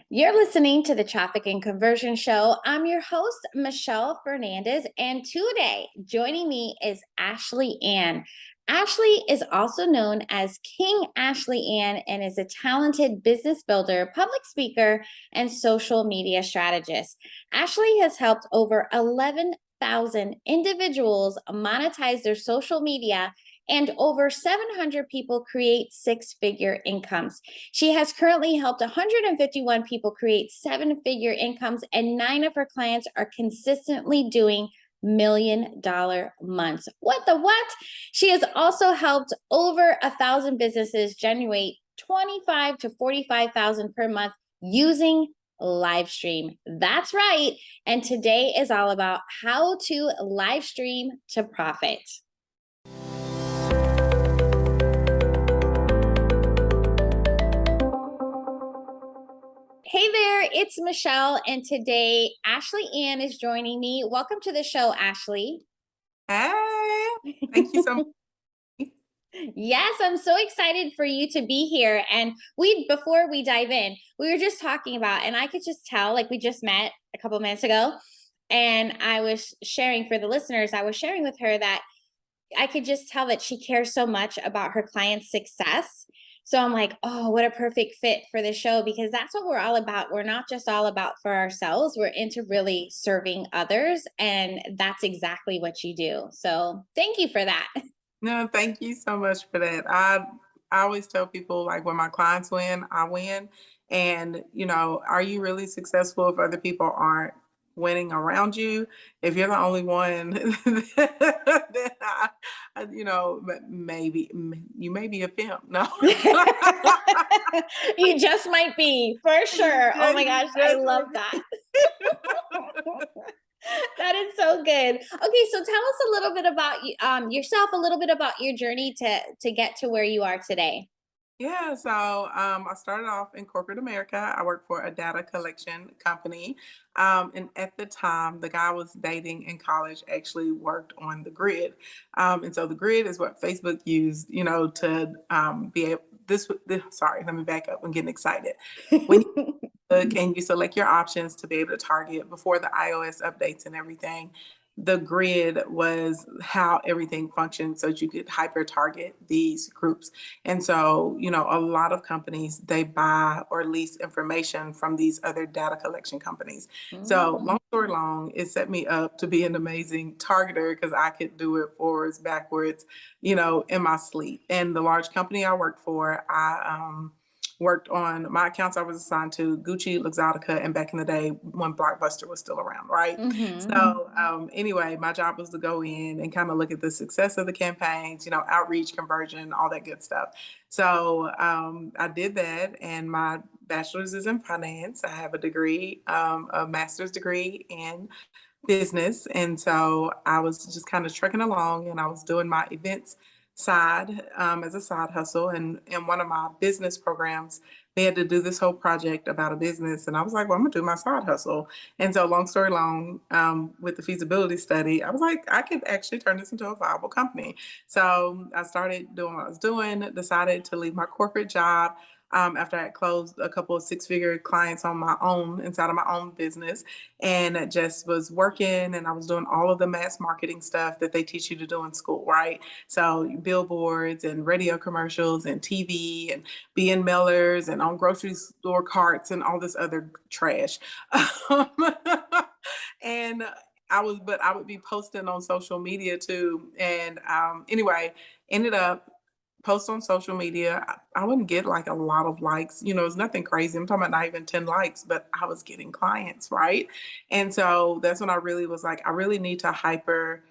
You're listening to the Traffic and Conversion Show. I'm your host, Michelle Fernandez, and today joining me is Ashley Ann. Ashley is also known as King Ashley Ann and is a talented business builder, public speaker, and social media strategist. Ashley has helped over 11,000 individuals monetize their social media and over 700 people create six-figure incomes. She has currently helped 151 people create seven-figure incomes, and 9 of her clients are consistently doing $1 million months. What the what? She has also helped over 1,000 businesses generate 25 to 45,000 per month using live stream. That's right. And today is all about how to live stream to profit. Hey there, it's Michelle, and today Ashley Ann is joining me. Welcome to the show, Ashley. Hey, thank you so much. Yes, I'm so excited for you to be here. And before we dive in, we were just talking about, and I could just tell, like we just met a couple minutes ago, and I was sharing for the listeners, I was sharing with her that I could just tell that she cares so much about her clients' success. So I'm like, oh, what a perfect fit for the show because that's what we're all about. We're not just all about for ourselves, we're into really serving others. And that's exactly what you do. So thank you for that. No, thank you so much for that. I always tell people like when my clients win, I win. And are you really successful if other people aren't winning around you? If you're the only one, then maybe you may be a pimp. No. You just might be, for You sure. Oh my gosh, I just love that. That is so good. Okay, so tell us a little bit about yourself, a little bit about your journey to get to where you are today. Yeah, so I started off in corporate America. I worked for a data collection company. And at the time, the guy I was dating in college actually worked on the grid. And so the grid is what Facebook used, to be able, sorry, let me back up. I'm getting excited. When you look and you select your options to be able to target before the iOS updates and everything, the grid was how everything functioned so that you could hyper target these groups. And so, a lot of companies they buy or lease information from these other data collection companies. So, Mm. long story long, it set me up to be an amazing targeter because I could do it forwards, backwards, in my sleep. And the large company I worked for, I worked on my accounts I was assigned to Gucci, Luxottica, and back in the day when Blockbuster was still around, right? Mhm. So anyway, my job was to go in and kind of look at the success of the campaigns, outreach, conversion, all that good stuff. So I did that, and my bachelor's is in finance. I have a degree, a master's degree in business. And so I was just kind of trucking along and I was doing my events side as a side hustle. And in one of my business programs, they had to do this whole project about a business. And I was like, well, I'm going to do my side hustle. And so, long story long, with the feasibility study, I was like, I could actually turn this into a viable company. So I started doing what I was doing, decided to leave my corporate job. After I had closed a couple of six-figure clients on my own inside of my own business, and just was working and I was doing all of the mass marketing stuff that they teach you to do in school, right? So billboards and radio commercials and TV and being mailers and on grocery store carts and all this other trash. Um, and I would be posting on social media too. And anyway, ended up post on social media. I wouldn't get like a lot of likes. It's nothing crazy. I'm talking about not even 10 likes, but I was getting clients, right? And so that's when I really was like, I really need to hyper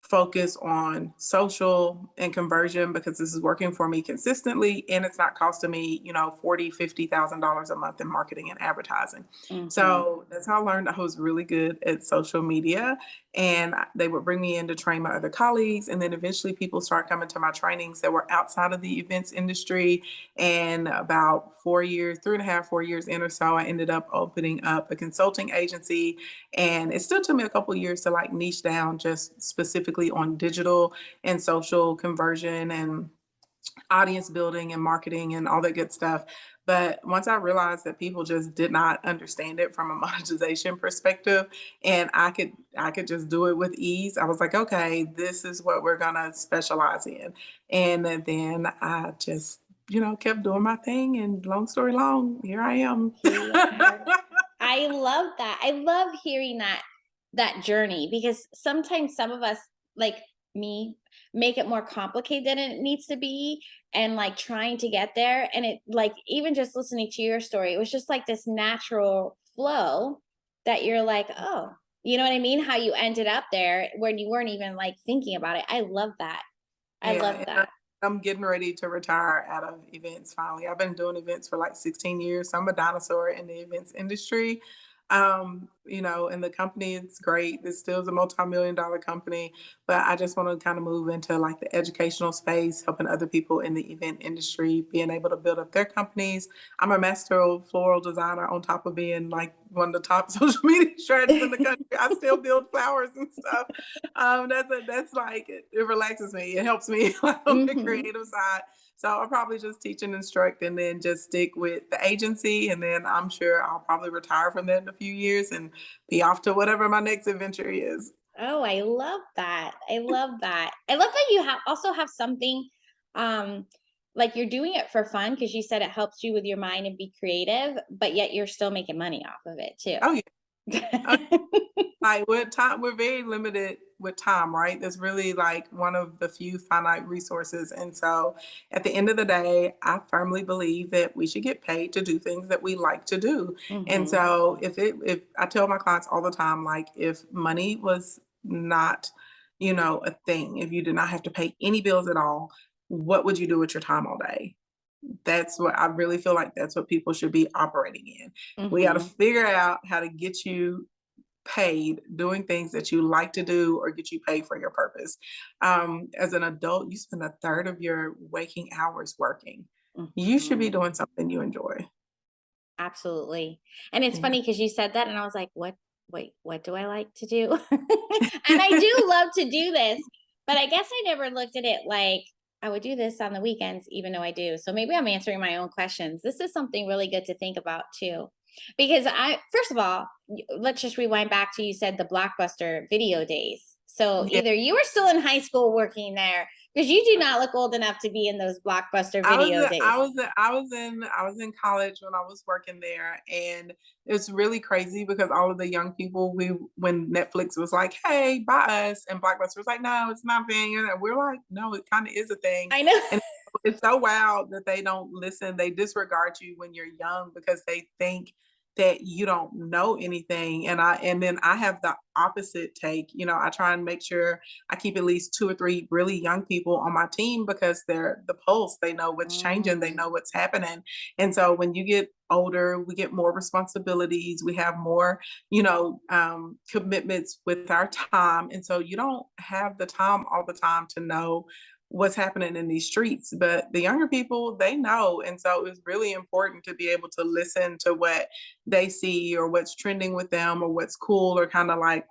focus on social and conversion because this is working for me consistently and it's not costing me, 40, $50,000 a month in marketing and advertising. Mhm. So that's how I learned I was really good at social media. And they would bring me in to train my other colleagues. And then eventually people start coming to my trainings that were outside of the events industry. And about 4 years, 3.5, 4 years in or so, I ended up opening up a consulting agency, and it still took me a couple years to like niche down just specifically on digital and social conversion and audience building and marketing and all that good stuff. But once I realized that people just did not understand it from a monetization perspective, and I could just do it with ease, I was like, okay, this is what we're gonna specialize in. And then I just, kept doing my thing. And long story long, here I am. Here. I love that. I love hearing that journey because sometimes some of us, like me, make it more complicated than it needs to be, and like trying to get there, and it, like, even just listening to your story, it was just like this natural flow that you're like, "Oh, you know what I mean? How you ended up there when you weren't even like thinking about it." I love that. I Yeah, love and that. I'm getting ready to retire out of events finally. I've been doing events for like 16 years. So I'm a dinosaur in the events industry. And the company is great. It still is a multi-million dollar company, but I just want to kind of move into like the educational space, helping other people in the event industry, being able to build up their companies. I'm a master floral designer on top of being like one of the top social media strategists in the country. I still build flowers and stuff. That's like it relaxes me. It helps me on the Hmm. creative side. So I'll probably just teach and instruct and then just stick with the agency. And then I'm sure I'll probably retire from that in a few years and be off to whatever my next adventure is. Oh, I love that. I love that. I love that you also have something, um like, you're doing it for fun because you said it helps you with your mind and be creative, but yet you're still making money off of it Oh yeah. Oh, too. like with time, we're very limited with time, right? That's really like one of the few finite resources. And so at the end of the day, I firmly believe that we should get paid to do things that we like to do. And Mhm. so if I tell my clients all the time, like if money was not, a thing, if you did not have to pay any bills at all, what would you do with your time all day? That's what I really feel like that's what people should be operating in. We got to Mhm. figure out how to get you paid doing things that you like to do or get you paid for your purpose. As an adult, you spend a third of your waking hours working. You should be Mhm. doing something you enjoy. Absolutely. And it's Yeah. funny because you said that and I was like, "What, wait, what do I like to do?" And I do love to do this, but I guess I never looked at it like I would do this on the weekends, even though I do. So maybe I'm answering my own questions. This is something really good to think about too. Because first of all, let's just rewind back to, you said, the Blockbuster video days. So Yeah. either you were still in high school working there, because you do not look old enough to be in those Blockbuster I was video days. I was in college when I was working there, and it's really crazy because all of the young people, we when Netflix was like, "Hey, buy us," and Blockbuster was like, "No, it's not a thing," and we're like, "No, it kind of is a thing," I know. and it's so wild that they don't listen. They disregard you when you're young because they think that you don't know anything. And then I have the opposite take. I try and make sure I keep at least two or three really young people on my team because they're the pulse. They know what's changing, they Mm. know what's happening. And so when you get older, we get more responsibilities, we have more, commitments with our time. And so you don't have the time all the time to know what's happening in these streets. But the younger people, they know. And so it's really important to be able to listen to what they see or what's trending with them or what's cool or kind of like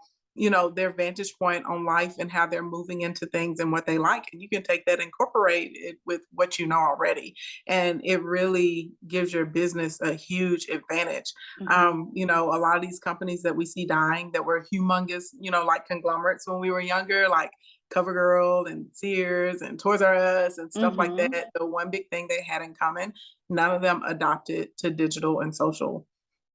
their vantage point on life and how they're moving into things and what they like. And you can take that, incorporate it with what you know already. And it really gives your business a huge advantage. Mhm. A lot of these companies that we see dying that were humongous, like conglomerates when we were younger, like CoverGirl and Sears and Toys R Us and stuff like Mhm. that. The one big thing they had in common, none of them adopted to digital and social.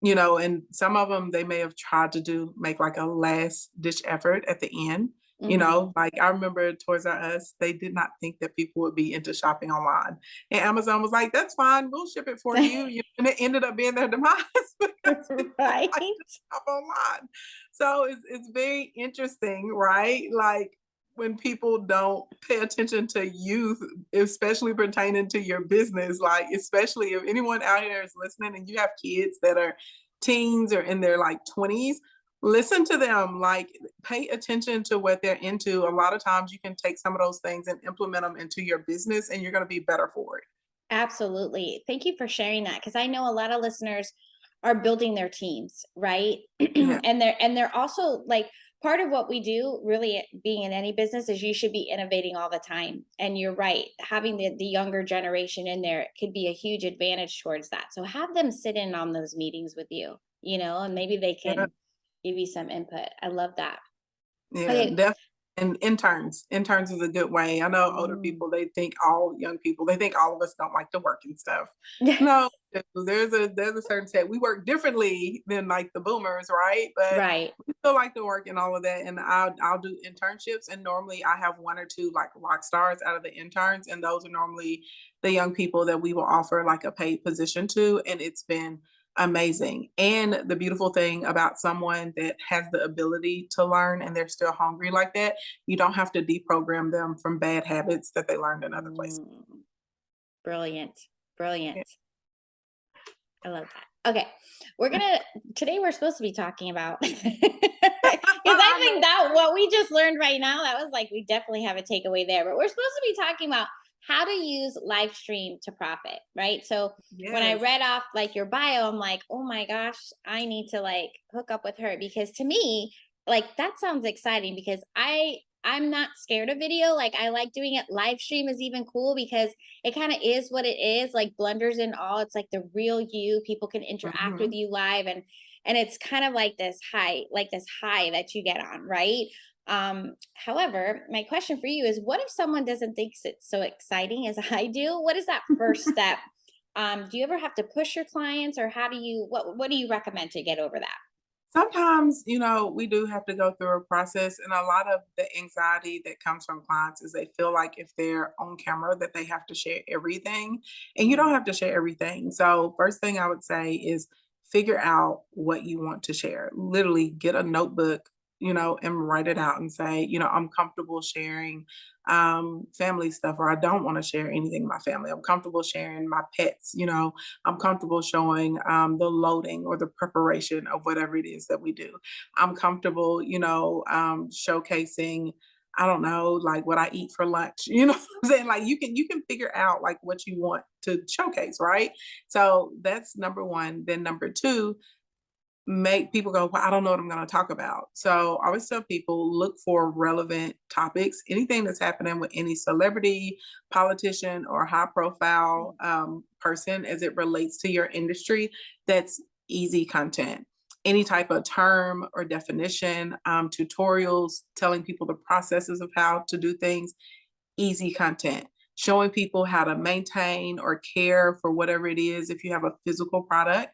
And some of them they may have tried to make like a last ditch effort at the end. Mhm. Like I remember Toys R Us, they did not think that people would be into shopping online. And Amazon was like, that's fine, we'll ship it for you. And it ended up being their demise because people Right? like to shop online. So it's very interesting, right? Like when people don't pay attention to youth, especially pertaining to your business, like especially if anyone out here is listening and you have kids that are teens or in their like 20s, listen to them, like pay attention to what they're into. A lot of times you can take some of those things and implement them into your business and you're going to be better for it. Absolutely. Thank you for sharing that, because I know a lot of listeners are building their teams, right? Yeah. And they're also like part of what we do really being in any business is you should be innovating all the time. And you're right, having the younger generation in there could be a huge advantage towards that. So have them sit in on those meetings with you, and maybe they Yeah, can give you some input. I love that. yeah, Okay. definitely. And interns is a good way. I know older Mm. people, they think all young people, they think all of us don't like to work and stuff. No, there's a certain set. We work differently than like the boomers, right? But Right. we still like to work and all of that. And I'll do internships, and normally I have one or two like rock stars out of the interns, and those are normally the young people that we will offer like a paid position to, and it's been amazing. And the beautiful thing about someone that has the ability to learn and they're still hungry like that, you don't have to deprogram them from bad habits that they learned in other places. Mm. Brilliant. Brilliant. Yeah. I love that. Okay. Today we're supposed to be talking about, because I I think know. that what we just learned right now, that was like, we definitely have a takeaway there, but we're supposed to be talking about how to use live stream to profit, right? So when I Yes. read off like your bio, I'm like, oh my gosh, I need to like hook up with her, because to me, like that sounds exciting, because I'm not scared of video. Like I like doing it. Live stream is even cool because it kind of is what it is, like blunders and all. It's like the real you. People can interact with Mhm. you live, and it's kind of like this high that you get on, right? However, my question for you is, what if someone doesn't think it's so exciting as I do? What is that first step? Do you ever have to push your clients, or how do you what do you recommend to get over that? Sometimes, we do have to go through a process, and a lot of the anxiety that comes from clients is they feel like if they're on camera that they have to share everything, and you don't Mm, have to share everything. So, first thing I would say is figure out what you want to share. Literally get a notebook, and write it out and say, I'm comfortable sharing family stuff, or I don't want to share anything in my family. I'm comfortable sharing my pets, I'm comfortable showing the loading or the preparation of whatever it is that we do. I'm comfortable, showcasing, I don't know, like what I eat for lunch. You know what I'm saying? Like you can figure out like what you want to showcase, right? So that's number one. Then number two, make people go, well, I don't know what I'm going to talk about. So I always tell people look for relevant topics, anything that's happening with any celebrity, politician, or high profile person as it relates to your industry. That's easy content. Any type of term or definition, tutorials, telling people the processes of how to do things, easy content. Showing people how to maintain or care for whatever it is, if you have a physical product,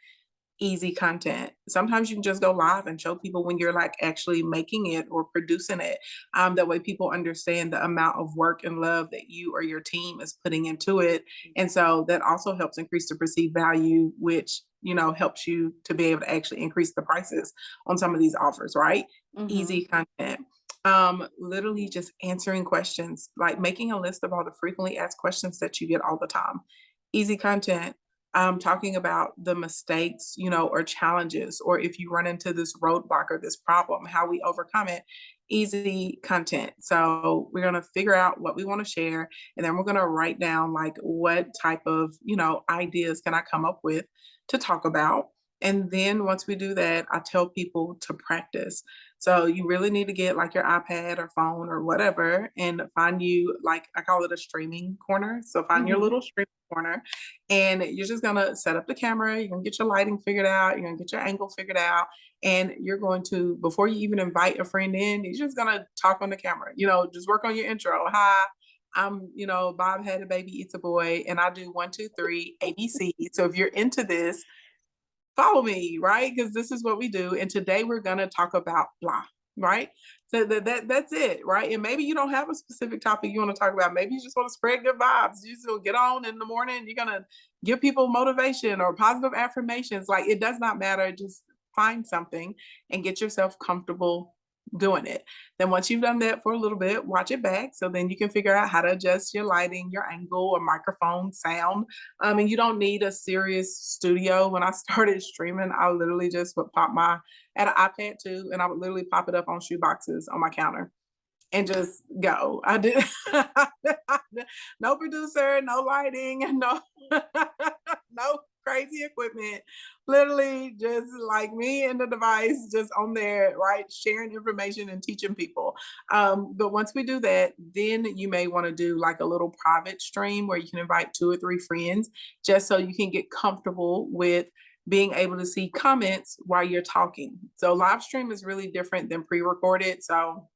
easy content. Sometimes you can just go live and show people when you're like actually making it or producing it. That way people understand the amount of work and love that you or your team is putting into it. And so that also helps increase the perceived value, which, helps you to be able to actually increase the prices on some of these offers, right? mm-hmm. Easy content. Literally just answering questions, like making a list of all the frequently asked questions that you get all the time. Easy content. Talking about the mistakes, or challenges, or if you run into this roadblock or this problem, how we overcome it. Easy content. So we're going to figure out what we want to share, and then we're going to write down like what type of, ideas can I come up with to talk about. And then once we do that, I tell people to practice. So you really need to get like your iPad or phone or whatever and find you, like I call it a streaming corner. So find your Mm-hmm. little streaming corner, and you're just gonna set up the camera, you're gonna get your lighting figured out, you're gonna get your angle figured out, and you're going to, before you even invite a friend in, you're just gonna talk on the camera, just work on your intro. Hi, I'm, Bob had a baby, it's a boy, and I do one, two, three, ABC. So if you're into this, follow me, right? Because this is what we do. And today we're gonna talk about blah, right? So that's it, right? And maybe you don't have a specific topic you want to talk about. Maybe you just want to spread good vibes. You just get on in the morning, you're gonna give people motivation or positive affirmations. Like it does not matter. Just find something and get yourself comfortable doing it. Then once you've done that for a little bit, watch it back. So then you can figure out how to adjust your lighting, your angle, or microphone sound. And you don't need a serious studio. When I started streaming, I literally just would I had an iPad too, and I would literally pop it up on shoe boxes on my counter and just go. I did no producer, no lighting, no no crazy equipment, literally just like me and the device just on there, right? Sharing information and teaching people. But once we do that, then you may want to do like a little private stream where you can invite 2 or 3 friends just so you can get comfortable with being able to see comments while you're talking. So live stream is really different than pre-recorded. So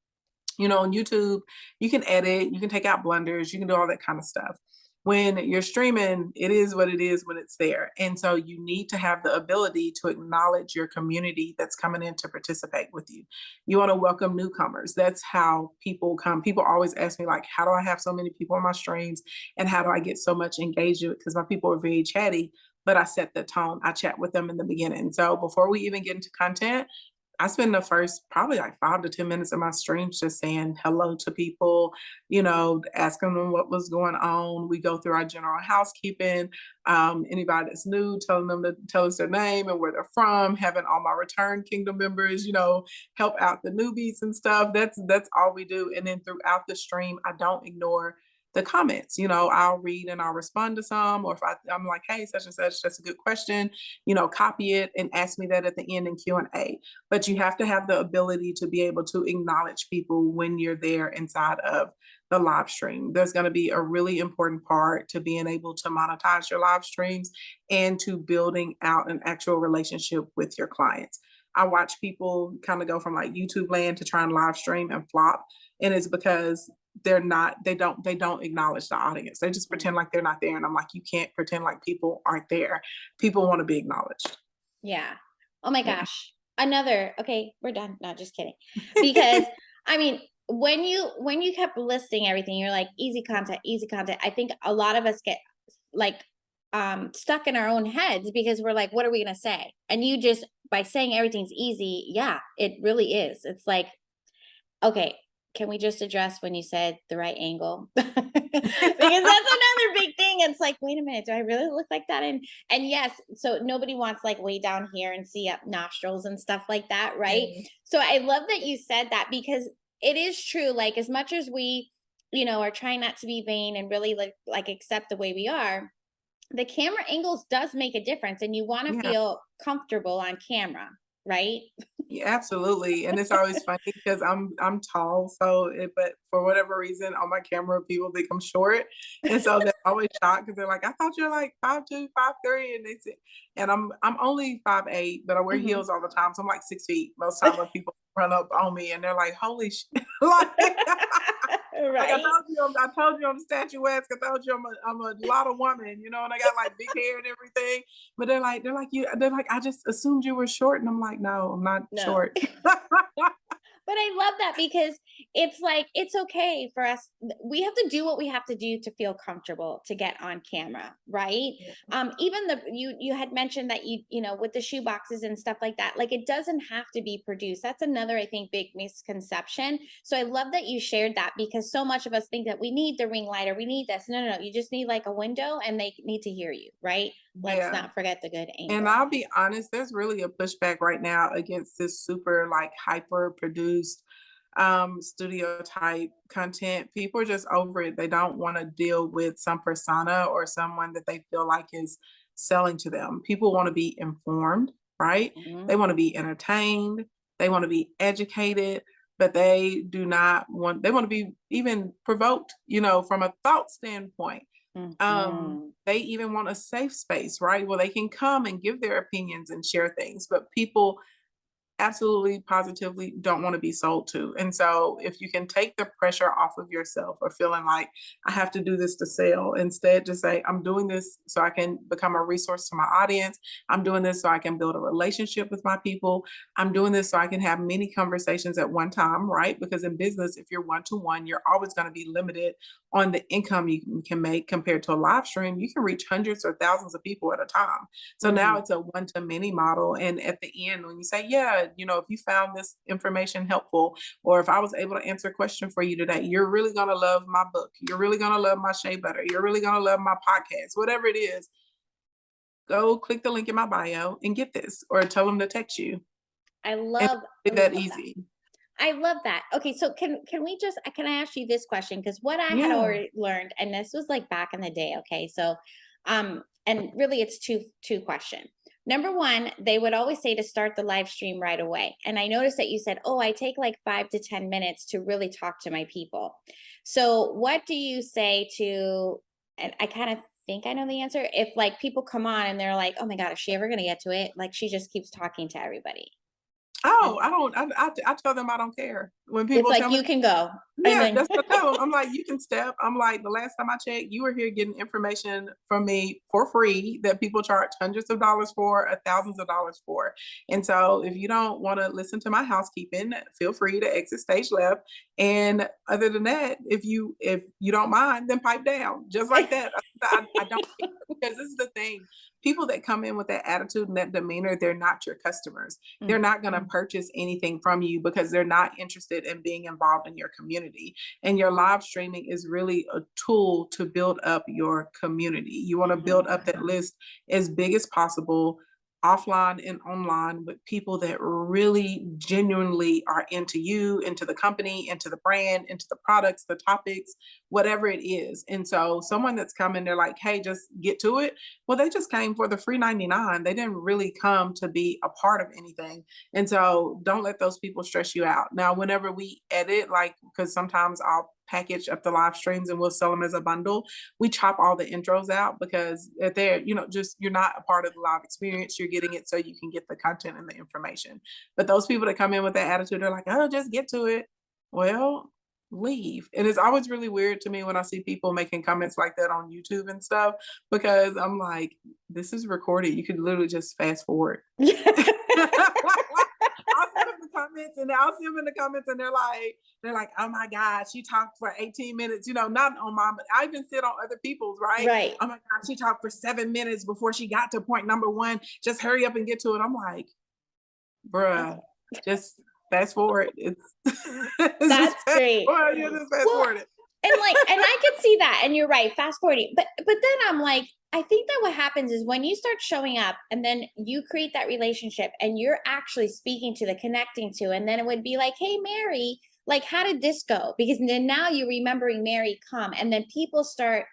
on YouTube, you can edit, you can take out blunders, you can do all that kind of stuff. When you're streaming, it is what it is when it's there. And so you need to have the ability to acknowledge your community that's coming in to participate with you. You want to welcome newcomers. That's how people come. People always ask me, like, how do I have so many people on my streams? And how do I get so much engagement? Because my people are very chatty, but I set the tone. I chat with them in the beginning. So before we even get into content, I spend the first probably like 5 to 10 minutes of my streams just saying hello to people, asking them what was going on. We go through our general housekeeping. Anybody that's new, telling them to tell us their name and where they're from, having all my return kingdom members, help out the newbies and stuff. That's all we do. And then throughout the stream, I don't ignore the comments. I'll read and I'll respond to some, or if I'm like, hey, such and such, that's a good question, copy it and ask me that at the end in Q&A. But you have to have the ability to be able to acknowledge people when you're there inside of the live stream. There's going to be a really important part to being able to monetize your live streams and to building out an actual relationship with your clients. I watch people kind of go from like YouTube land to try and live stream and flop. And it's because they don't acknowledge the audience. They just pretend like they're not there. And I'm like, you can't pretend like people aren't there. People want to be acknowledged. Yeah. Oh my Yeah. gosh. Okay, we're done. No, just kidding. Because I mean, when you kept listing everything, you're like easy content, easy content. I think a lot of us get like stuck in our own heads because we're like, what are we gonna say? And you just by saying everything's easy, yeah, it really is. It's like, okay, can we just address when you said the right angle? Because that's another big thing. It's like, wait a minute, do I really look like that? And yes, so nobody wants like way down here and see up nostrils and stuff like that, right? Yeah. So I love that you said that because it is true. Like as much as we, are trying not to be vain and really like accept the way we are, the camera angles does make a difference and you want to Yeah. feel comfortable on camera, right? Yeah, absolutely. And it's always funny because I'm tall, but for whatever reason on my camera people think I'm short. And so they're always shocked because they're like, I thought you're like 5'2", 5'3", and they say, and I'm only 5'8", but I wear Mhm. heels all the time. So I'm like 6 feet most time when people run up on me and they're like, holy shit. like, like Right? I told you I'm statuesque. I told you I'm a lot of woman, and I got like big hair and everything. But they're like, I just assumed you were short. And I'm like, no, I'm not No. short. But I love that because it's like it's okay for us. We have to do what we have to do to feel comfortable to get on camera, right? Yeah. Even the you had mentioned that with the shoe boxes and stuff like that, like it doesn't have to be produced. That's another I think big misconception. So I love that you shared that because so much of us think that we need the ring light or we need this. No, no, no. You just need like a window and they need to hear you, right? Let's Yeah. not forget the good And angle. I'll be honest, there's really a pushback right now against this super like hyper produced studio type content. People are just over it. They don't want to deal with some persona or someone that they feel like is selling to them. People want to be informed, right? Mhm. They want to be entertained, they want to be educated, but they want to be even provoked, from a thought standpoint. Mhm. They even want a safe space, right? Where they can come and give their opinions and share things. But people absolutely positively don't want to be sold to. And so if you can take the pressure off of yourself or feeling like I have to do this to sell, instead just say, I'm doing this so I can become a resource to my audience. I'm doing this so I can build a relationship with my people. I'm doing this so I can have many conversations at one time, right? Because in business, if you're one-to-one, you're always going to be limited on the income you can make compared to a live stream. You can reach hundreds or thousands of people at a time. So now Mhm. it's a one to many model. And at the end, when you say, yeah, if you found this information helpful, or if I was able to answer a question for you today, you're really going to love my book. You're really going to love my shea butter. You're really going to love my podcast, whatever it is. Go click the link in my bio and get this, or tell them to text you. I And love I it's that love that. easy. I love that. Okay, so can I ask you this question? Because what I had Yeah. already learned, and this was like back in the day, okay. So and really it's two question. Number one, they would always say to start the live stream right away. And I noticed that you said, oh, I take like 5 to 10 minutes to really talk to my people. So what do you say to, and I kind of think I know the answer, if like people come on and they're like, oh my God, is she ever gonna get to it? Like she just keeps talking to everybody. Oh, And I don't I tell them I don't care. When it's people like tell me you can go. And yeah, then that's what I tell them. I'm like, "You can step." I'm like, "The last time I checked, you were here getting information from me for free that people charge hundreds of dollars for, thousands of dollars for. And so if you don't wanna listen to my housekeeping, feel free to exit stage left. And other than that, if you don't mind, then pipe down." Just like that. I don't care because this is the thing. People that come in with that attitude and that demeanor, they're not your customers. They're Mm, not gonna purchase anything from you because they're not interested in being involved in your community. And your live streaming is really a tool to build up your community. You wanna mhm, build up that list as big as possible, offline and online, with people that really genuinely are into you, into the company, into the brand, into the products, the topics, whatever it is. And so someone that's coming, they're like, "Hey, just get to it." Well, they just came for the free 99. They didn't really come to be a part of anything. And so don't let those people stress you out. Now, whenever we edit, like, because sometimes I'll package up the live streams and we'll sell them as a bundle, we chop all the intros out because they're, just you're not a part of the live experience. You're getting it so you can get the content and the information. But those people that come in with that attitude, they're like, oh, just get to it. Well, leave. And it's always really weird to me when I see people making comments like that on YouTube and stuff because I'm like, this is recorded. You could literally just fast forward. I'll see them in the comments and I'll see them in the comments and they're like, oh my God, she talked for 18 minutes, not on mine, but I even sit on other people's, right? right. Oh my God, she talked for 7 minutes before she got to point number one. Just hurry up and get to it. I'm like, That's bruh, just fast forward. It's, it's just that's fast great. forward. You just fast Well, forward it. and I could see that, and you're right, fast forwarding. But then I'm like, I think that what happens is when you start showing up and then you create that relationship and you're actually speaking to the connecting to, and then it would be like, hey Mary, like how did this go? Because then now you're remembering Mary come, and then people start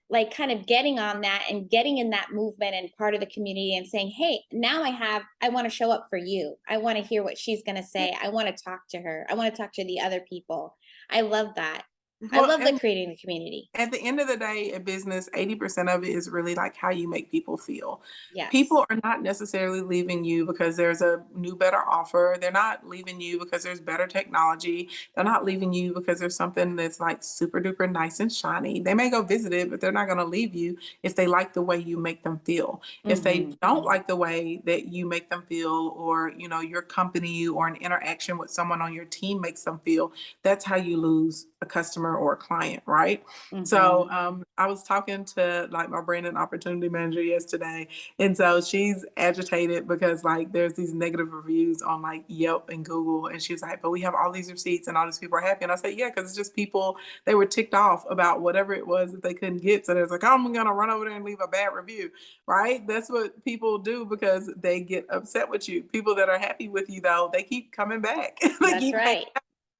like kind of getting on that and getting in that movement and part of the community and saying, hey, now I want to show up for you. I want to hear what she's going to say. I want to talk to her. I want to talk to the other people. I love that. I Well, love the and creating the community. at the end of the day, a business, 80% of it is really like how you make people feel. Yes. People are not necessarily leaving you because there's a new, better offer. They're not leaving you because there's better technology. They're not leaving you because there's something that's like super duper nice and shiny. They may go visit it, but they're not going to leave you if they like the way you make them feel. If they Hmm. don't like the way that you make them feel, or, your company or an interaction with someone on your team makes them feel, that's how you lose a customer or a client, right? So Hmm. I was talking to like my brand and opportunity manager yesterday, and so she's agitated because like there's these negative reviews on like Yelp and Google, and she's like, "But we have all these receipts, and all these people are happy." And I said, "Yeah, because it's just people they were ticked off about whatever it was that they couldn't get, so they're like, oh, I'm gonna run over there and leave a bad review, right? That's what people do because they get upset with you. People that are happy with you though, they keep coming back, they That's keep hanging. right.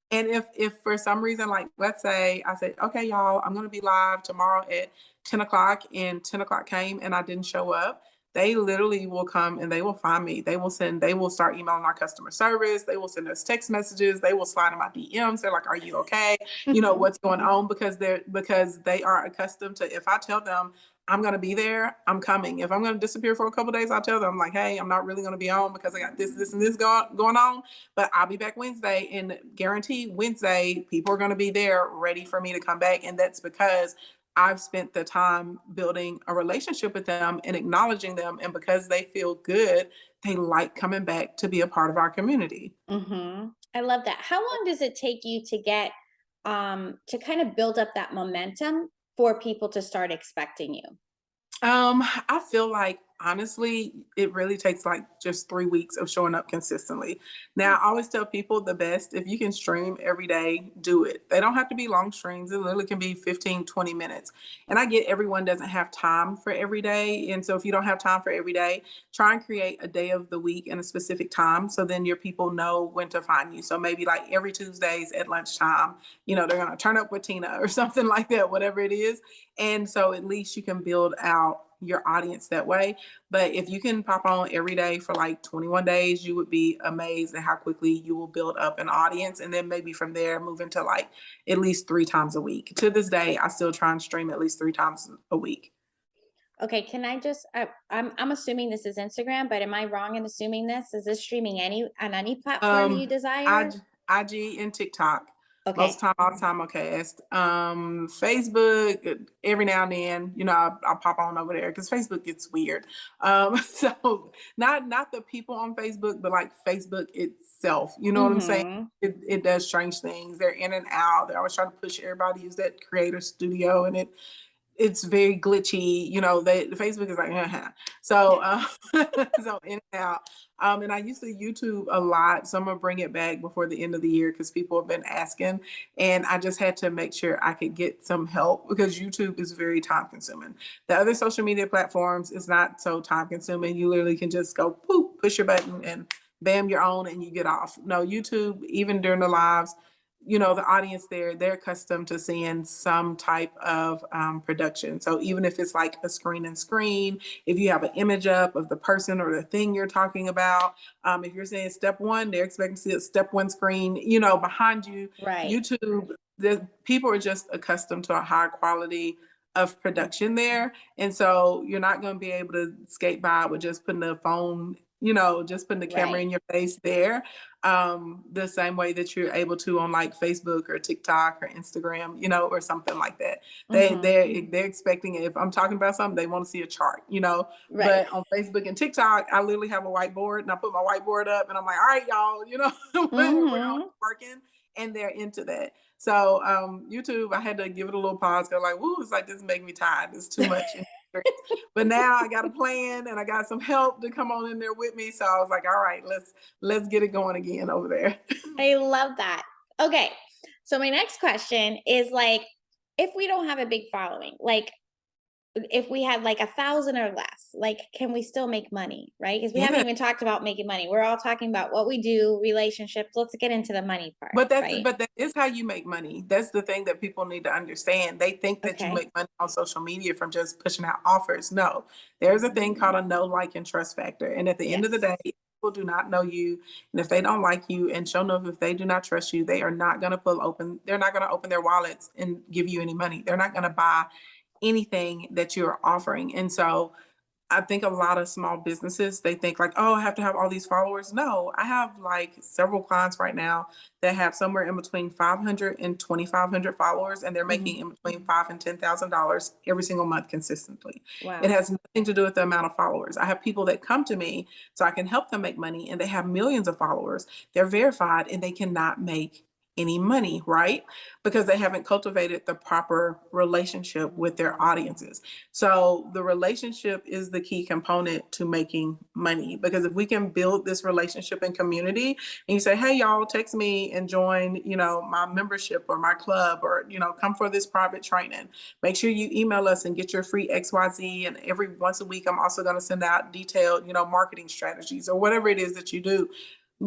And if for some reason, like let's say I said, okay, y'all, I'm gonna be live tomorrow at 10 o'clock, and 10 o'clock came and I didn't show up, they literally will come and they will find me. They will start emailing our customer service, they will send us text messages, they will slide in my DMs. They're like, are you okay? What's going on? Because they are accustomed to if I tell them I'm gonna be there, I'm coming. If I'm gonna disappear for a couple days, I'll tell them like, hey, I'm not really gonna be on because I got this, and this going on, but I'll be back Wednesday, and guarantee Wednesday, people are going to be there ready for me to come back. And that's because I've spent the time building a relationship with them and acknowledging them. And because they feel good, they like coming back to be a part of our community. Hmm. I love that. How long does it take you to get to kind of build up that momentum for people to start expecting you? I feel like honestly, it really takes like just 3 weeks of showing up consistently. Now, I always tell people the best if you can stream every day, do it. They don't have to be long streams. It literally can be 15, 20 minutes. And I get everyone doesn't have time for every day. And so if you don't have time for every day, try and create a day of the week and a specific time. So then your people know when to find you. So maybe like every Tuesdays at lunchtime, they're going to turn up with Tina or something like that, whatever it is. And so at least you can build out your audience that way. But if you can pop on every day for like 21 days, you would be amazed at how quickly you will build up an audience. And then maybe from there, move into like at least 3 times a week. To this day, I still try and stream at least 3 times a week. Okay, can I just I'm assuming this is Instagram, but am I wrong in assuming this? Is this streaming on any platform you desire? IG and TikTok. Most Okay. time, all the time, okay. Facebook, every now and then, I'll pop on over there because Facebook gets weird. So not the people on Facebook, but like Facebook itself. You know what I'm saying? Mhm. It does strange things. They're in and out. They're always trying to push everybody to use that creator studio, and it's very glitchy. The Facebook is like, so so in and out. And I used to YouTube a lot, so I'm gonna bring it back before the end of the year because people have been asking, and I just had to make sure I could get some help because YouTube is very time consuming. The other social media platforms is not so time consuming. You literally can just go poop, push your button, and bam, you're on, and you get off. No, YouTube, even during the lives, the audience there, they're accustomed to seeing some type of production. So even if it's like a screen and screen, if you have an image up of the person or the thing you're talking about, if you're saying step one, they're expecting to see a step one screen, behind you. Right. YouTube, the people are just accustomed to a high quality of production there. And so you're not going to be able to skate by with just putting the phone, just putting the camera Right. in your face there, the same way that you're able to on like Facebook or TikTok or Instagram, or something like that. They Mhm. they're expecting it. If I'm talking about something, they want to see a chart, Right. But on Facebook and TikTok, I literally have a whiteboard and I put my whiteboard up and I'm like, all right, y'all, we're all Mhm. working, and they're into that. So YouTube, I had to give it a little pause. Go like, woo, it's like this make me tired. It's too much. But now I got a plan and I got some help to come on in there with me. So I was like, all right, let's get it going again over there. I love that. Okay. So my next question is like, if we don't have a big following, like if we had like 1,000 or less, like can we still make money? Right? Because we haven't Yeah. even talked about making money. We're all talking about what we do, relationships. Let's get into the money part, right? But that is how you make money. That's the thing that people need to understand. They think that you Okay. make money on social media from just pushing out offers. No, there's a thing called a know, like, and trust factor. And at the end of the Yes. day, people do not know you. And if they don't like you, and show enough, if they do not trust you, they are not going to they're not going to open their wallets and give you any money. They're not going to buy anything that you're offering. And so I think a lot of small businesses, they think like, oh, I have to have all these followers. No, I have like several clients right now that have somewhere in between 500 and 2,500 followers, and they're making Mhm. in between $5,000 and $10,000 every single month consistently. It Wow. has nothing to do with the amount of followers. I have people that come to me so I can help them make money, and they have millions of followers. They're verified, and they cannot make any money, right? Because they haven't cultivated the proper relationship with their audiences. So the relationship is the key component to making money, because if we can build this relationship and community, and you say, hey, y'all, text me and join, my membership or my club, or, come for this private training. Make sure you email us and get your free XYZ. And every once a week, I'm also going to send out detailed, marketing strategies or whatever it is that you do.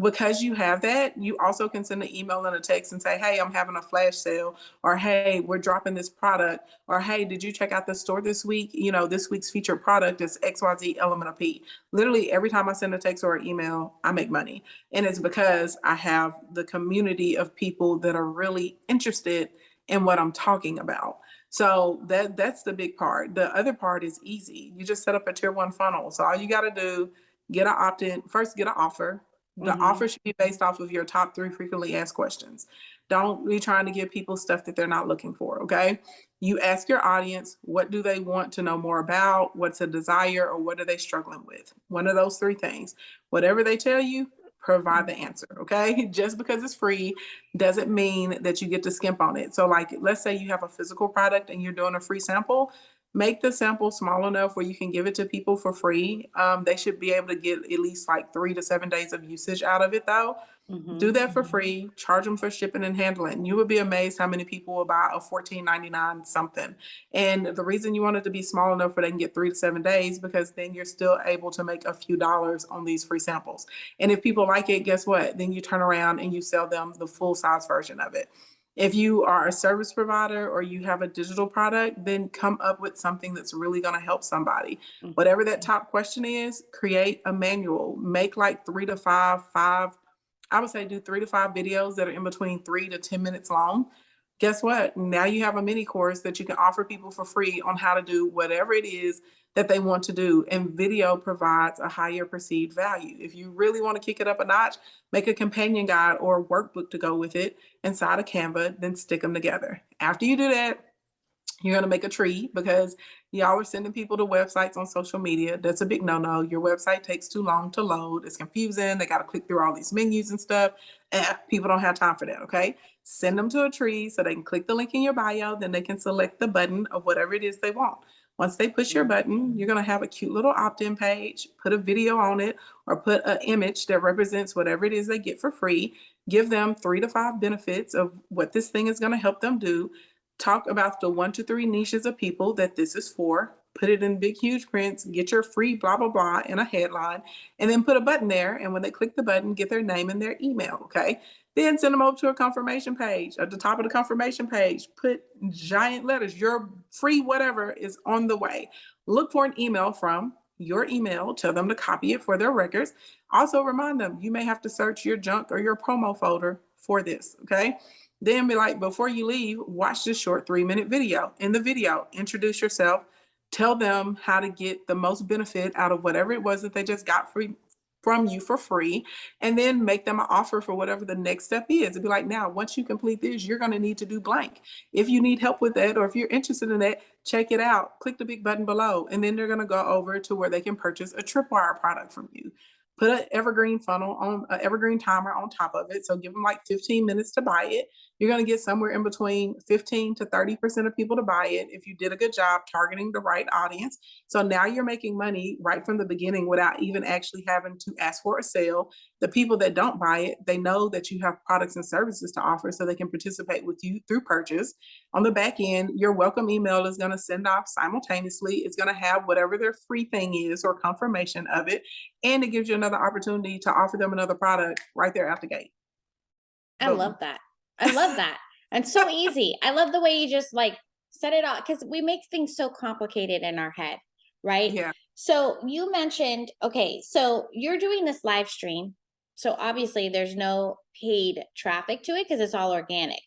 Because you have that, you also can send an email and a text and say, hey, I'm having a flash sale, or hey, we're dropping this product, or hey, did you check out the store this week? This week's featured product is XYZ element of P. Literally every time I send a text or an email, I make money. And it's because I have the community of people that are really interested in what I'm talking about. So that's the big part. The other part is easy. You just set up a tier one funnel. So all you got to do, get an opt-in, first get an offer. The Mhm. offer should be based off of your top 3 frequently asked questions. Don't be trying to give people stuff that they're not looking for, okay? You ask your audience, what do they want to know more about? What's a desire, or what are they struggling with? One of those 3 things. Whatever they tell you, provide the answer, okay? Just because it's free doesn't mean that you get to skimp on it. So, like, let's say you have a physical product and you're doing a free sample. Make the sample small enough where you can give it to people for free. They should be able to get at least like 3 to 7 days of usage out of it, though. Do Mhm. that for free, charge them for shipping and handling. You would be amazed how many people will buy a $14.99 something. And the reason you want it to be small enough where they can get 3 to 7 days, because then you're still able to make a few dollars on these free samples. And if people like it, guess what? Then you turn around and you sell them the full size version of it. If you are a service provider or you have a digital product, then come up with something that's really going to help somebody. Whatever that Mhm. top question is, create a manual. Make like five, I would say do 3 to 5 videos that are in between 3 to 10 minutes long. Guess what? Now you have a mini course that you can offer people for free on how to do whatever it is that they want to do. And video provides a higher perceived value. If you really want to kick it up a notch, make a companion guide or a workbook to go with it inside of Canva, then stick them together. After you do that, you're going to make a tree because y'all are sending people to websites on social media. That's a big no-no. Your website takes too long to load. It's confusing. They got to click through all these menus and stuff. People don't have time for that. Okay. Send them to a tree so they can click the link in your bio. Then they can select the button of whatever it is they want. Once they push your button, you're going to have a cute little opt-in page, put a video on it or put an image that represents whatever it is they get for free. Give them 3 to 5 benefits of what this thing is going to help them do. Talk about the 1 to 3 niches of people that this is for, put it in big, huge prints, get your free blah, blah, blah in a headline, and then put a button there. And when they click the button, get their name and their email. Okay. Then send them over to a confirmation page. At the top of the confirmation page, put giant letters, your free whatever is on the way. Look for an email from your email, tell them to copy it for their records. Also remind them you may have to search your junk or your promo folder for this. Okay. Then be like, before you leave, watch this short 3 minute video. In the video, introduce yourself, tell them how to get the most benefit out of whatever it was that they just got free from you for free, and then make them an offer for whatever the next step is. It'd be like, now, once you complete this, you're going to need to do blank. If you need help with that, or if you're interested in that, check it out. Click the big button below, and then they're going to go over to where they can purchase a tripwire product from you. Put an evergreen funnel on an evergreen timer on top of it. So give them like 15 minutes to buy it. You're going to get somewhere in between 15 to 30% of people to buy it if you did a good job targeting the right audience. So now you're making money right from the beginning without even actually having to ask for a sale. The people that don't buy it, they know that you have products and services to offer so they can participate with you through purchase. On the back end, your welcome email is going to send off simultaneously. It's going to have whatever their free thing is or confirmation of it. And it gives you another opportunity to offer them another product right there out the gate. I Boom. love that. I love that. And so easy. I love the way you just like set it out because we make things so complicated in our head, right? Yeah. So you mentioned, okay, so you're doing this live stream. So obviously there's no paid traffic to it because it's all organic.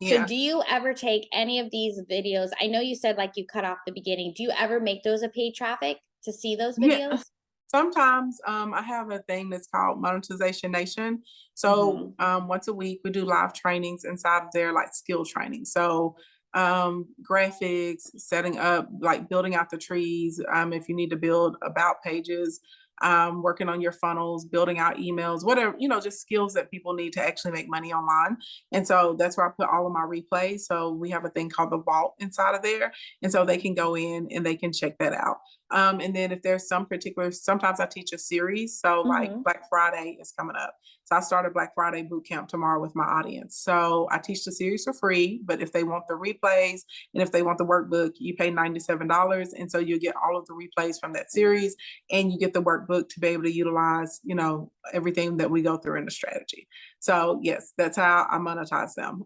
So Yeah. do you ever take any of these videos? I know you said like you cut off the beginning. Do you ever make those a paid traffic to see those Yeah. videos? Sometimes I have a thing that's called Monetization Nation. Hmm. So once a week, we do live trainings inside of there, like skill training. So graphics, setting up, like building out the trees. If you need to build about pages, working on your funnels, building out emails, whatever, just skills that people need to actually make money online. And so that's where I put all of my replays. So we have a thing called the vault inside of there. And so they can go in and they can check that out. And then if there's some particular, sometimes I teach a series. So like Hmm. Black Friday is coming up. So I started Black Friday boot camp tomorrow with my audience. So I teach the series for free, but if they want the replays and if they want the workbook, you pay $97. And so you get all of the replays from that series and you get the workbook to be able to utilize, everything that we go through in the strategy. So yes, that's how I monetize them.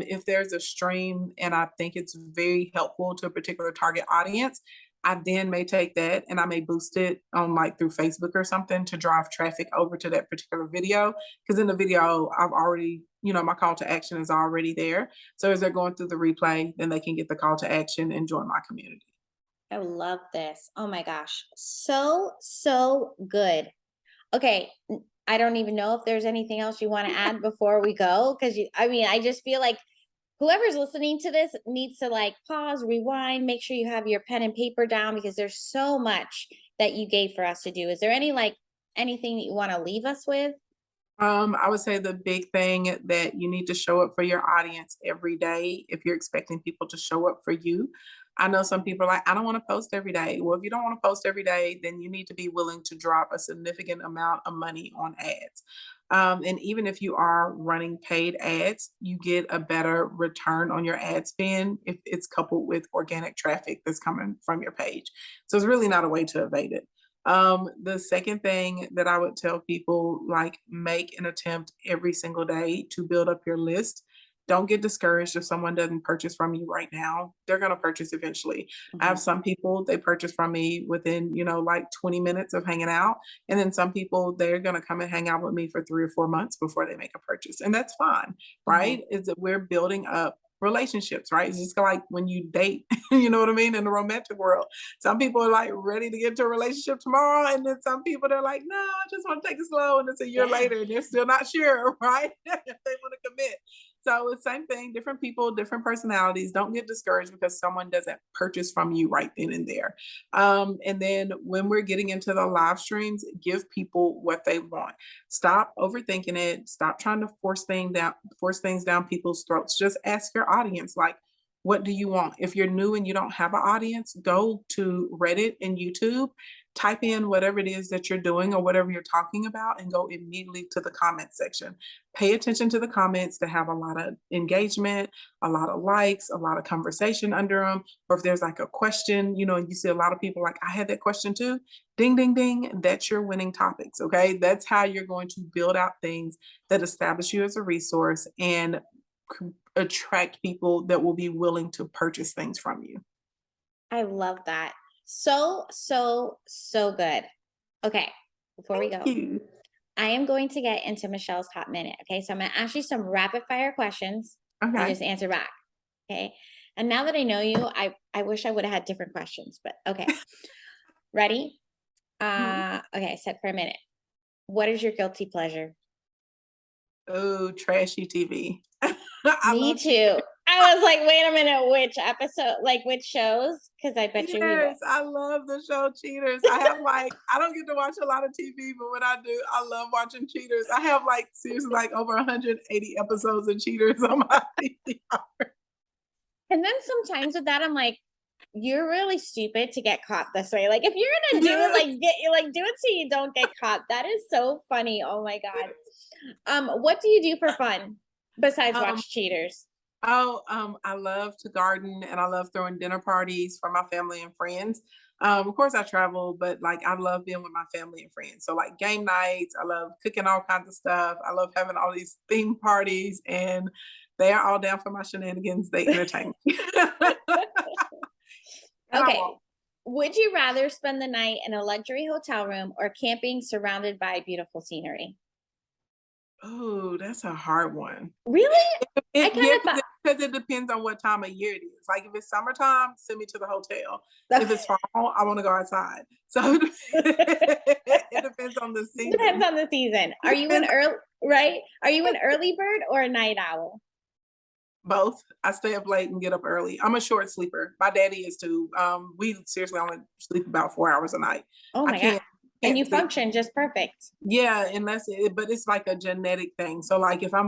If there's a stream and I think it's very helpful to a particular target audience, I then may take that and I may boost it on like through Facebook or something to drive traffic over to that particular video. Because in the video, I've already, my call to action is already there. So as they're going through the replay, then they can get the call to action and join my community. I love this. Oh my gosh. So, so good. Okay. I don't even know if there's anything else you want to add before we go. Cause I mean, I just feel like whoever's listening to this needs to like pause, rewind, make sure you have your pen and paper down because there's so much that you gave for us to do. Is there anything that you want to leave us with? I would say the big thing that you need to show up for your audience every day if you're expecting people to show up for you. I know some people are like, I don't want to post every day. Well, if you don't want to post every day, then you need to be willing to drop a significant amount of money on ads. And even if you are running paid ads, you get a better return on your ad spend if it's coupled with organic traffic that's coming from your page. So it's really not a way to evade it. The second thing that I would tell people, like make an attempt every single day to build up your list. don't get discouraged if someone doesn't purchase from you right now. They're going to purchase eventually. I Mhm. have some people, they purchase from me within, like 20 minutes of hanging out. And then some people, they're going to come and hang out with me for 3 or 4 months before they make a purchase. And that's fine, Mhm. right? Is that we're building up relationships, right? It's just like when you date, you know what I mean? In the romantic world, some people are like ready to get into a relationship tomorrow. And then some people, they're like, no, I just want to take it slow. And it's a year Yeah. later and they're still not sure, right? If they want to commit. So it's same thing, different people, different personalities. Don't get discouraged because someone doesn't purchase from you right then and there. And then when we're getting into the live streams, give people what they want. Stop overthinking it. Stop trying to force things down people's throats. Just ask your audience, like, what do you want? If you're new and you don't have an audience, go to Reddit and YouTube, type in whatever it is that you're doing or whatever you're talking about, and go immediately to the comment section. Pay attention to the comments that have a lot of engagement, a lot of likes, a lot of conversation under them. Or if there's like a question, and you see a lot of people like, I had that question too. Ding, ding, ding. That's your winning topics. Okay. That's how you're going to build out things that establish you as a resource and attract people that will be willing to purchase things from you. I love that. So, so, so good. Okay, before we Thank go, you. I am going to get into Michelle's hot minute. Okay, so I'm going to ask you some rapid fire questions. You Okay. just answer back. Okay. And now that I know you, I wish I would have had different questions, but okay. Ready? Okay, set for a minute. What is your guilty pleasure? Oh, trashy TV. I Me love cheaters. too. I was like, wait a minute, which episode, like which shows? Because I bet you we will. I love the show Cheaters. I don't get to watch a lot of TV, but when I do, I love watching Cheaters. I have like seriously like over 180 episodes of Cheaters on my TV. And then sometimes with that, I'm like, you're really stupid to get caught this way. Like if you're gonna do it, Yes. do it so you don't get caught. That is so funny. Oh my god. What do you do for fun besides Um, watch cheaters? I love to garden and I love throwing dinner parties for my family and friends. Of course, I travel, but like I love being with my family and friends. So, like game nights, I love cooking all kinds of stuff. I love having all these theme parties, and they are all down for my shenanigans. They entertain me. And I Okay. won't. Would you rather spend the night in a luxury hotel room or camping surrounded by beautiful scenery? Oh, that's a hard one. Really? I kind Yeah, of thought because it depends on what time of year it is. Like if it's summertime, send me to the hotel. If that it's fall, I want to go outside. So it depends on the depends season. on the season. It Are you an depends early right? Are you an early bird or a night owl? both. I stay up late and get up early. I'm a short sleeper. My daddy is too. We seriously only sleep about 4 hours a night. Oh I my god. And can't you sleep. function just perfect. Yeah, but it's like a genetic thing. So like if I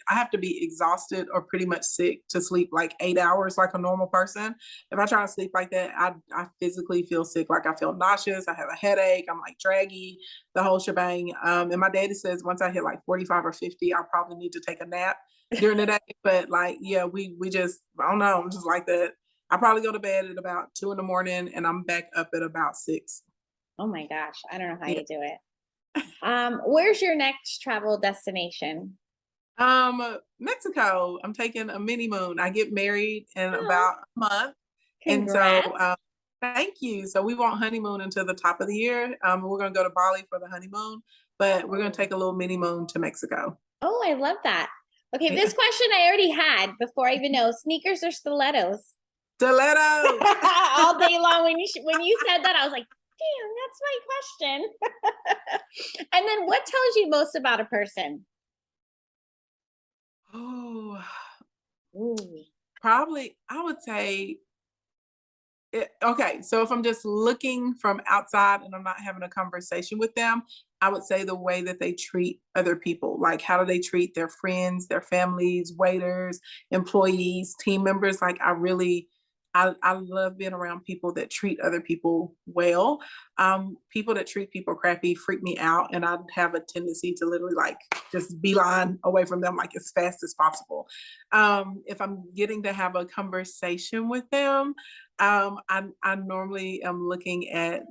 have to be exhausted or pretty much sick to sleep like 8 hours like a normal person. If I try to sleep like that, I physically feel sick. Like I feel nauseous, I have a headache, I'm like draggy, the whole shebang. And my daddy says once I hit like 45 or 50, I'll probably need to take a nap during the day. But like, yeah, we just I don't know, I'm just like that. I probably go to bed at about 2 in the morning and I'm back up at about 6. Oh my gosh. I don't know how Yeah. you do it. Where's your next travel destination? Mexico. I'm taking a mini moon. I get married in Oh, about a month. And so, congrats. thank you. So we won't honeymoon until the top of the year. We're going to go to Bali for the honeymoon, but we're going to take a little mini moon to Mexico. Oh, I love that. Okay, Yeah. this question I already had before I even know sneakers or stilettos. Stilettos. All day long when you said that I was like, damn, that's my question. And then what tells you most about a person? Oh, Ooh. probably, I would say okay, so if I'm just looking from outside and I'm not having a conversation with them, I would say the way that they treat other people. Like, how do they treat their friends, their families, waiters, employees, team members? Like, I love being around people that treat other people well. People that treat people crappy freak me out, and I have a tendency to literally like just beeline away from them like as fast as possible. If I'm getting to have a conversation with them, I normally am looking at,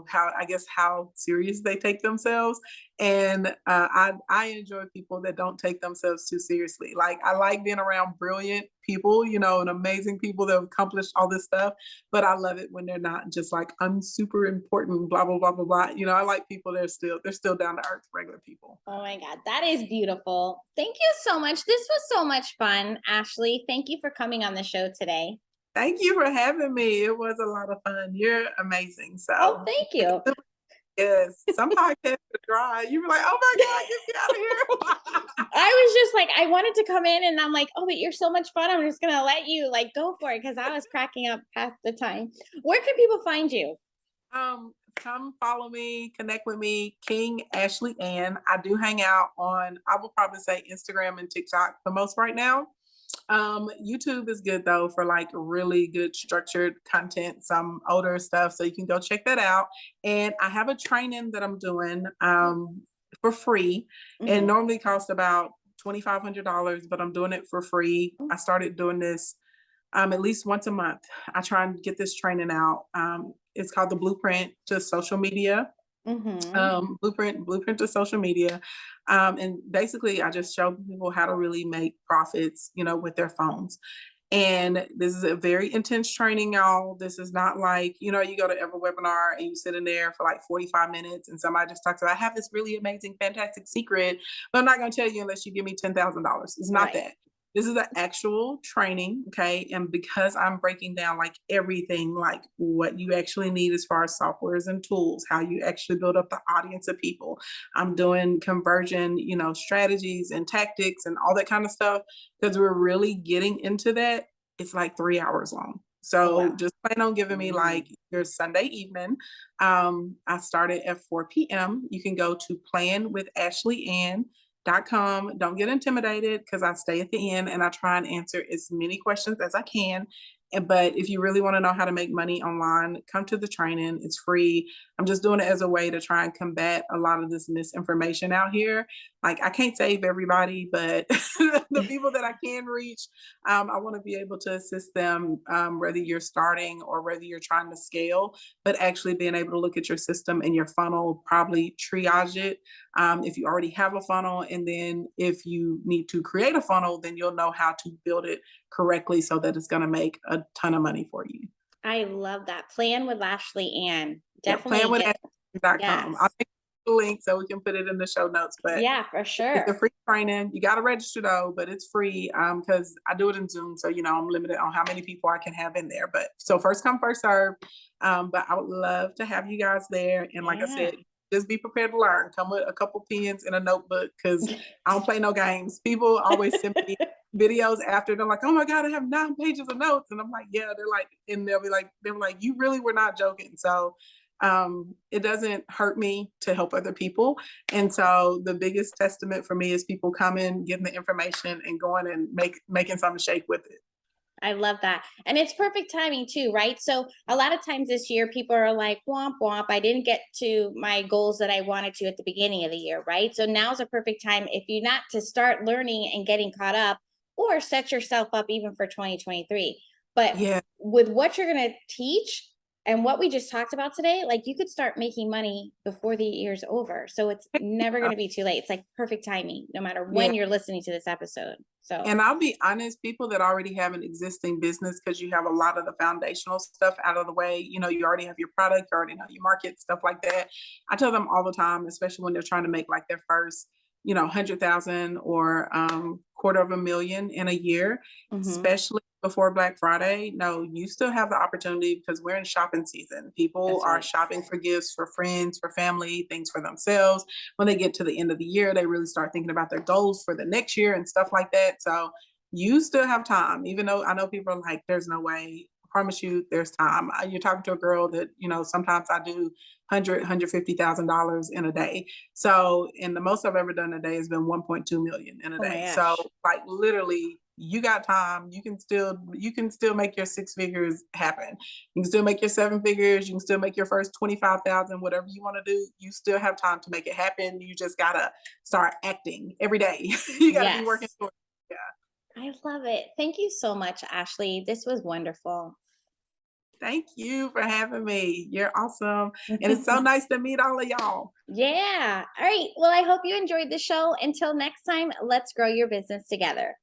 how I guess how serious they take themselves, and I enjoy people that don't take themselves too seriously. Like I like being around brilliant people, and amazing people that have accomplished all this stuff. But I love it when they're not just like I'm super important, blah blah blah blah blah. I like people that are they're still down to earth, regular people. Oh my God, that is beautiful. Thank you so much. This was so much fun, Ashley. Thank you for coming on the show today. Thank you for having me. It was a lot of fun. You're amazing. Oh, So thank you. yes, some podcasts are dry. You were like, "Oh my god, get me out of here!" I was just like, I wanted to come in and I'm like, oh, but you're so much fun. I'm just gonna let you like go for it because I was cracking up half the time. Where can people find you? Come follow me, connect with me, King Ashley Ann. I do hang out on, I will probably say Instagram and TikTok the most right now. YouTube is good though for like really good structured content, some older stuff. So you can go check that out. And I have a training that I'm doing for free. And Mhm. normally costs about $2,500, but I'm doing it for free. I started doing this at least once a month. I try and get this training out. It's called the Blueprint to Social Media. Mhm. Blueprint to social media, and basically, I just show people how to really make profits, with their phones. And this is a very intense training, y'all. This is not like, you go to every webinar and you sit in there for like 45 minutes and somebody just talks about, I have this really amazing, fantastic secret, but I'm not going to tell you unless you give me $10,000. It's not Right. that. This is an actual training, okay? And because I'm breaking down like everything, like what you actually need as far as softwares and tools, how you actually build up the audience of people, I'm doing conversion, strategies and tactics and all that kind of stuff because we're really getting into that. It's like 3 hours long. Oh So wow. just plan on giving me like your Sunday evening. I started at 4 p.m. You can go to planwithashleyAnn.com. Don't get intimidated because I stay at the end and I try and answer as many questions as I can. But if you really want to know how to make money online, come to the training. It's free. I'm just doing it as a way to try and combat a lot of this misinformation out here. Like I can't save everybody, but the people that I can reach, I want to be able to assist them, whether you're starting or whether you're trying to scale, but actually being able to look at your system and your funnel, probably triage it. If you already have a funnel, and then if you need to create a funnel, then you'll know how to build it correctly so that it's going to make a ton of money for you. I love that. Plan with Ashley Ann. Yeah, Definitely get planwithashley.com. I'll yes. make the link so we can put it in the show notes. But Yeah, for it's a sure. free training. You got to register though, but it's free because I do it in Zoom. So, I'm limited on how many people I can have in there. But so first come, first serve. But I would love to have you guys there. And like I Yeah. said, just be prepared to learn. Come with a couple pens and a notebook because I don't play no games. People always send me videos after they're like, oh my God, I have 9 pages of notes. And I'm like, yeah, they're like, and they're like, you really were not joking. So it doesn't hurt me to help other people. And so the biggest testament for me is people coming, getting the information and going and making something shake with it. I love that. And it's perfect timing too, right? So a lot of times this year people are like, womp womp, I didn't get to my goals that I wanted to at the beginning of the year, right? So now's a perfect time if you not to start learning and getting caught up or set yourself up even for 2023. But Yeah. with what you're going to teach and what we just talked about today, like you could start making money before the year's over. So it's never going to be too late. It's like perfect timing no matter Yeah. when you're listening to this episode. So And I'll be honest, people that already have an existing business, because you have a lot of the foundational stuff out of the way, you already have your product, you already know your market, stuff like that. I tell them all the time, especially when they're trying to make like their first, 100,000 or quarter of a million in a year, mhm, especially before Black Friday. No, you still have the opportunity because we're in shopping season. People that's are right. shopping for gifts for friends, for family, things for themselves. When they get to the end of the year, they really start thinking about their goals for the next year and stuff like that. So you still have time, even though I know people are like, there's no way. I promise you there's time. You're talking to a girl that, sometimes I do 150,000 dollars in a day. So, and the most I've ever done a day has been 1.2 million in a Oh my day. So gosh. like literally you got time. You can still make your 6 figures happen. You can still make your 7 figures. You can still make your first 25,000, whatever you want to do. You still have time to make it happen. You just gotta start acting every day. You gotta be working Yes. towards it. I love it. Thank you so much, Ashley. This was wonderful. Thank you for having me. You're awesome. And it's so nice to meet all of y'all. Yeah. All right. Well, I hope you enjoyed the show. Until next time, let's grow your business together.